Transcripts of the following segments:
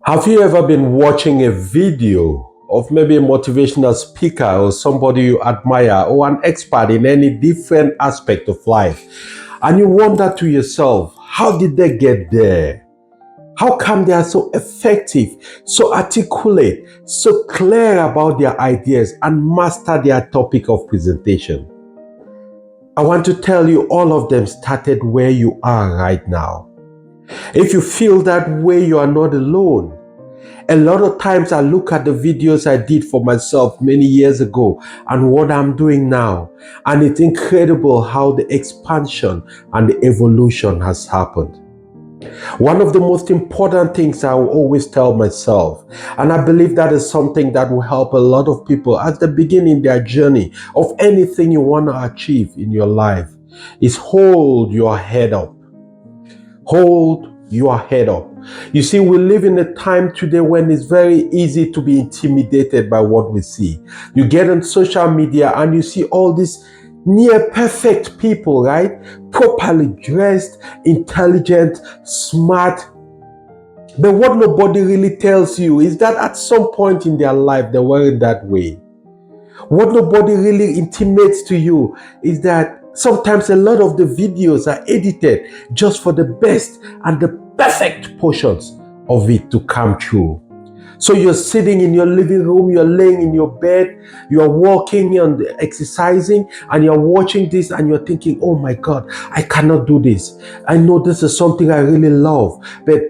Have you ever been watching a video of maybe a motivational speaker or somebody you admire or an expert in any different aspect of life, and you wonder to yourself, how did they get there? How come they are so effective, so articulate, so clear about their ideas and master their topic of presentation? I want to tell you all of them started where you are right now. If you feel that way, you are not alone. A lot of times I look at the videos I did for myself many years ago and what I'm doing now, and it's incredible how the expansion and the evolution has happened. One of the most important things I will always tell myself, and I believe that is something that will help a lot of people at the beginning their journey of anything you want to achieve in your life, is hold your head up. Hold your head up. You see, we live in a time today when it's very easy to be intimidated by what we see. You get on social media and you see all these near perfect people, right? Properly dressed, intelligent, smart. But what nobody really tells you is that at some point in their life, they weren't that way. What nobody really intimates to you is that sometimes a lot of the videos are edited just for the best and the perfect portions of it to come true. So you're sitting in your living room, you're laying in your bed, you're walking and exercising, and you're watching this and you're thinking, oh my God, I cannot do this. I know this is something I really love, but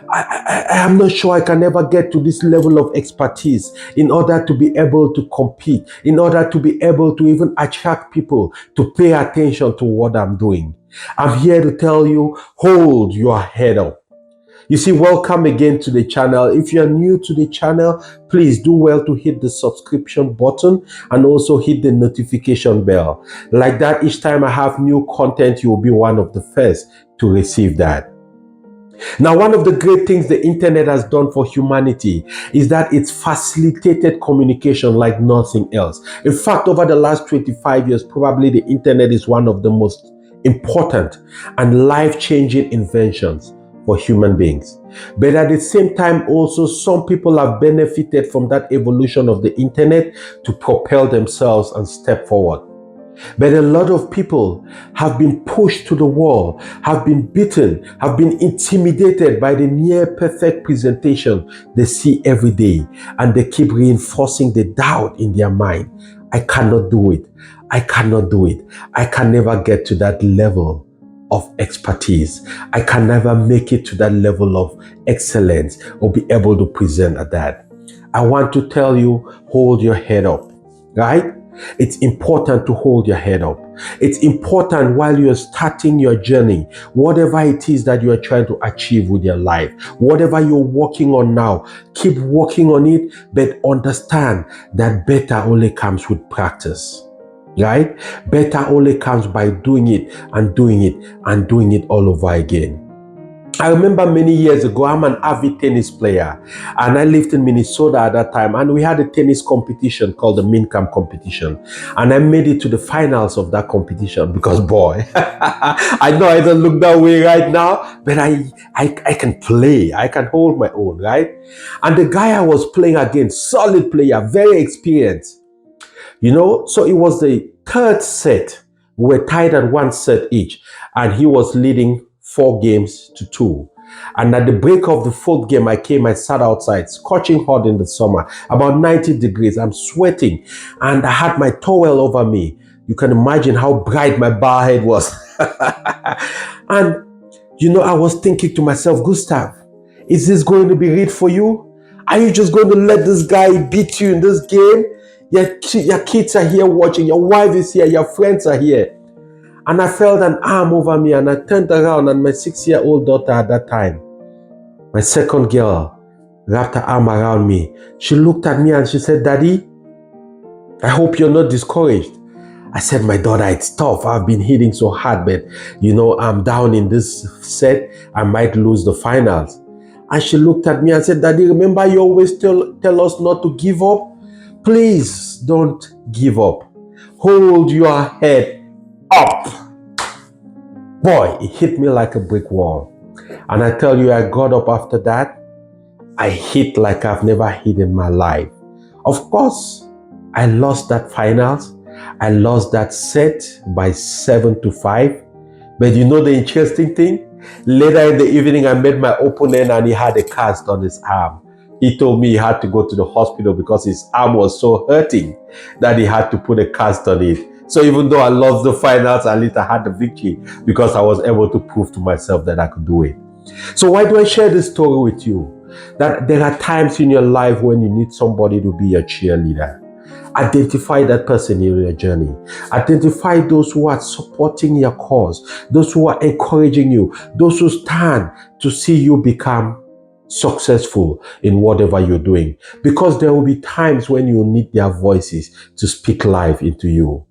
I am not sure I can ever get to this level of expertise in order to be able to compete, in order to be able to even attract people to pay attention to what I'm doing. I'm here to tell you, hold your head up. You see, welcome again to the channel. If you're new to the channel, please do well to hit the subscription button and also hit the notification bell. Like that, each time I have new content, you will be one of the first to receive that. Now, one of the great things the internet has done for humanity is that it's facilitated communication like nothing else. In fact, over the last 25 years, probably the internet is one of the most important and life-changing inventions for human beings. But at the same time, also, some people have benefited from that evolution of the internet to propel themselves and step forward. But a lot of people have been pushed to the wall, have been beaten, have been intimidated by the near perfect presentation they see every day, and they keep reinforcing the doubt in their mind. I cannot do it. I cannot do it. I can never get to that level of expertise. I can never make it to that level of excellence or be able to present at that. I want to tell you, hold your head up, right? It's important to hold your head up. It's important while you're starting your journey, whatever it is that you are trying to achieve with your life, whatever you're working on now, keep working on it, but understand that better only comes with practice. Right? Better only comes by doing it and doing it and doing it all over again. I remember many years ago, I'm an avid tennis player, and I lived in Minnesota at that time, and we had a tennis competition called the Mincam competition, and I made it to the finals of that competition because, boy, I know I don't look that way right now, but I can play, I can hold my own, right? And the guy I was playing against, solid player, very experienced, so it was the third set. We were tied at one set each, and he was leading 4 games to 2. And at the break of the fourth game, I sat outside, scorching hot in the summer, about 90 degrees. I'm sweating, and I had my towel over me. You can imagine how bright my bar head was. And, I was thinking to myself, Gustav, is this going to be it for you? Are you just going to let this guy beat you in this game? Your kids are here watching, your wife is here, your friends are here. And I felt an arm over me, and I turned around, and my 6-year-old daughter at that time, my second girl, wrapped her arm around me. She looked at me and she said, Daddy, I hope you're not discouraged. I said, my daughter, it's tough. I've been hitting so hard, but I'm down in this set. I might lose the finals. And she looked at me and said, Daddy, remember you always tell us not to give up? Please don't give up. Hold your head up. Boy, it hit me like a brick wall. And I tell you, I got up after that. I hit like I've never hit in my life. Of course, I lost that finals. I lost that set by 7-5. But you know the interesting thing? Later in the evening, I met my opponent and he had a cast on his arm. He told me he had to go to the hospital because his arm was so hurting that he had to put a cast on it. So even though I lost the finals, at least I had the victory because I was able to prove to myself that I could do it. So why do I share this story with you? That there are times in your life when you need somebody to be your cheerleader. Identify that person in your journey. Identify those who are supporting your cause, those who are encouraging you, those who stand to see you become successful in whatever you're doing. Because there will be times when you need their voices to speak life into you.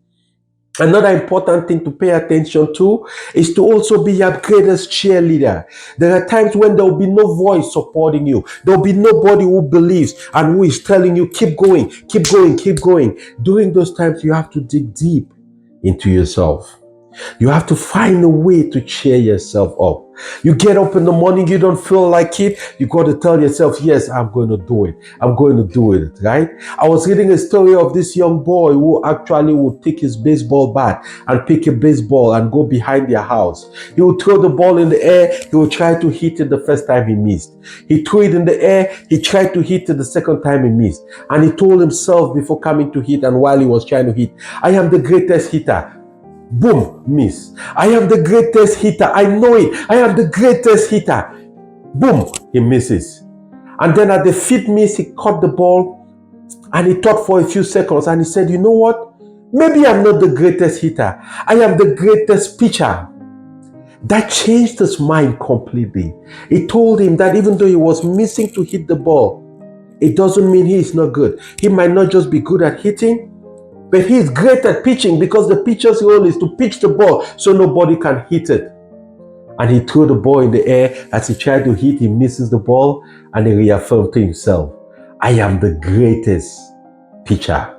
Another important thing to pay attention to is to also be your greatest cheerleader. There are times when there will be no voice supporting you. There will be nobody who believes and who is telling you, keep going, keep going, keep going. During those times, you have to dig deep into yourself. You have to find a way to cheer yourself up. You get up in the morning, you don't feel like it. You got to tell yourself, yes, I'm going to do it. I'm going to do it, right? I was reading a story of this young boy who actually would take his baseball bat and pick a baseball and go behind their house. He would throw the ball in the air. He would try to hit it the first time he missed. He threw it in the air. He tried to hit it the second time he missed. And he told himself before coming to hit and while he was trying to hit, I am the greatest hitter. Boom, miss. I am the greatest hitter. I know it. I am the greatest hitter. Boom, he misses. And then at the fifth miss, he caught the ball and he thought for a few seconds and he said, you know what? Maybe I'm not the greatest hitter. I am the greatest pitcher. That changed his mind completely. It told him that even though he was missing to hit the ball, it doesn't mean he is not good. He might not just be good at hitting, but he is great at pitching because the pitcher's role is to pitch the ball so nobody can hit it. And he threw the ball in the air. As he tried to hit, he misses the ball and he reaffirmed to himself, I am the greatest pitcher.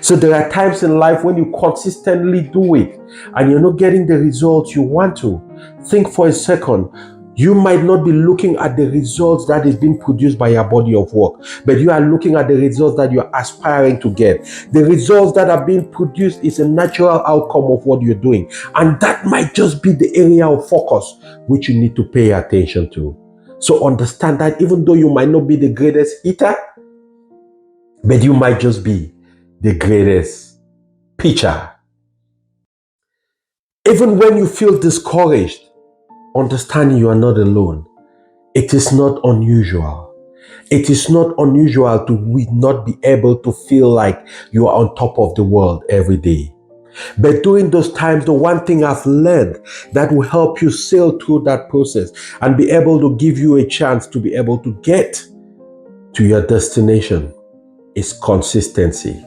So there are times in life when you consistently do it and you're not getting the results you want to. Think for a second. You might not be looking at the results that is being produced by your body of work, but you are looking at the results that you're aspiring to get. The results that are being produced is a natural outcome of what you're doing. And that might just be the area of focus which you need to pay attention to. So understand that even though you might not be the greatest hitter, but you might just be the greatest pitcher. Even when you feel discouraged, understand you are not alone. It is not unusual. It is not unusual to not be able to feel like you are on top of the world every day. But during those times, the one thing I've learned that will help you sail through that process and be able to give you a chance to be able to get to your destination is consistency.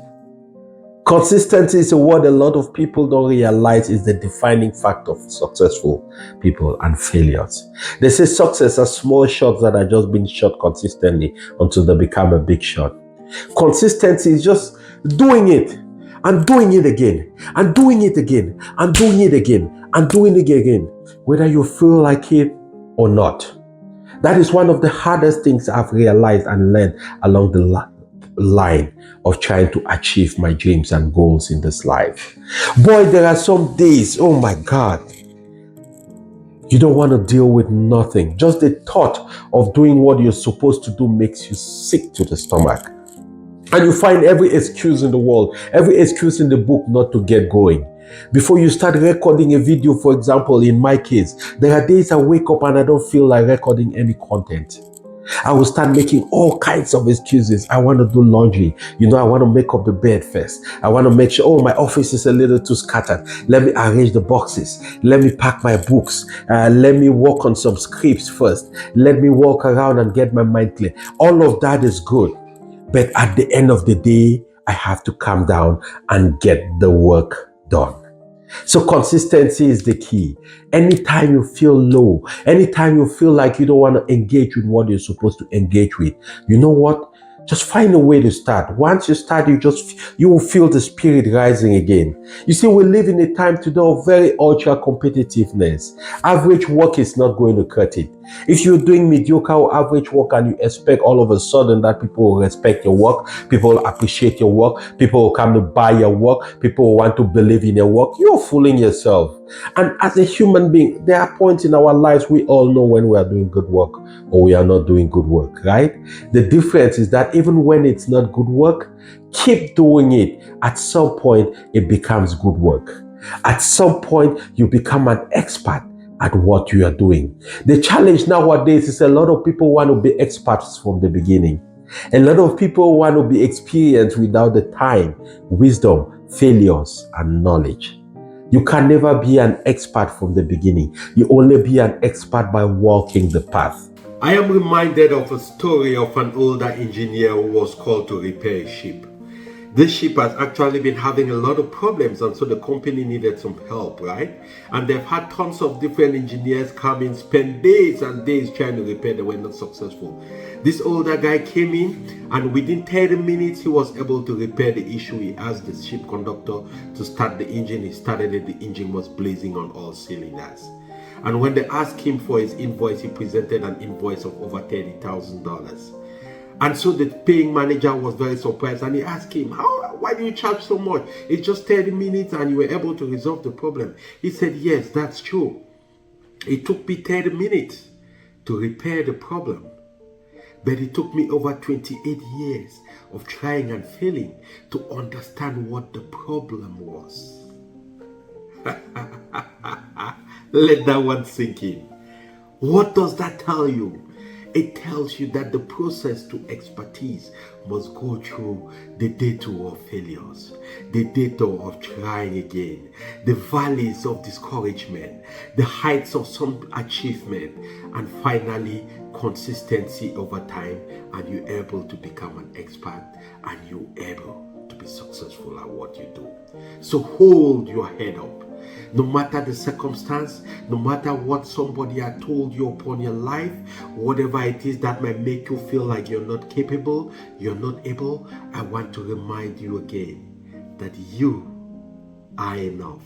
Consistency is a word a lot of people don't realize is the defining factor of successful people and failures. They say success are small shots that are just being shot consistently until they become a big shot. Consistency is just doing it and doing it again and doing it again and doing it again and doing it again, whether you feel like it or not. That is one of the hardest things I've realized and learned along the line of trying to achieve my dreams and goals in this life. Boy, there are some days, oh my God, you don't want to deal with nothing. Just the thought of doing what you're supposed to do makes you sick to the stomach. And you find every excuse in the world, every excuse in the book not to get going. Before you start recording a video, for example, in my case, there are days I wake up and I don't feel like recording any content. I will start making all kinds of excuses. I want to do laundry. I want to make up the bed first. I want to make sure, my office is a little too scattered. Let me arrange the boxes. Let me pack my books. Let me work on some scripts first. Let me walk around and get my mind clear. All of that is good. But at the end of the day, I have to calm down and get the work done. So consistency is the key. Anytime you feel low, anytime you feel like you don't want to engage with what you're supposed to engage with, you know what? Just find a way to start. Once you start, you will feel the spirit rising again. You see, we live in a time today of very ultra competitiveness. Average work is not going to cut it. If you're doing mediocre or average work and you expect all of a sudden that people will respect your work, people will appreciate your work, people will come to buy your work, people will want to believe in your work, you're fooling yourself. And as a human being, there are points in our lives we all know when we are doing good work or we are not doing good work, right? The difference is that even when it's not good work, keep doing it. At some point, it becomes good work. At some point, you become an expert at what you are doing. The challenge nowadays is a lot of people want to be experts from the beginning. A lot of people want to be experienced without the time, wisdom, failures, and knowledge. You can never be an expert from the beginning. You only be an expert by walking the path. I am reminded of a story of an older engineer who was called to repair a ship. This ship has actually been having a lot of problems, and so the company needed some help, right? And they've had tons of different engineers come in, spend days and days trying to repair. They were not successful. This older guy came in, and within 30 minutes he was able to repair the issue. He asked the ship conductor to start the engine. He started it. The engine was blazing on all cylinders. And when they asked him for his invoice, he presented an invoice of over $30,000. And so the paying manager was very surprised, and he asked him, why do you charge so much? It's just 30 minutes and you were able to resolve the problem. He said, yes, that's true. It took me 30 minutes to repair the problem, but it took me over 28 years of trying and failing to understand what the problem was. Let that one sink in. What does that tell you? It tells you that the process to expertise must go through the detour of failures, the detour of trying again, the valleys of discouragement, the heights of some achievement, and finally consistency over time, and you're able to become an expert and you're able to be successful at what you do. So hold your head up. No matter the circumstance, no matter what somebody had told you upon your life, whatever it is that might make you feel like you're not capable, you're not able, I want to remind you again that you are enough.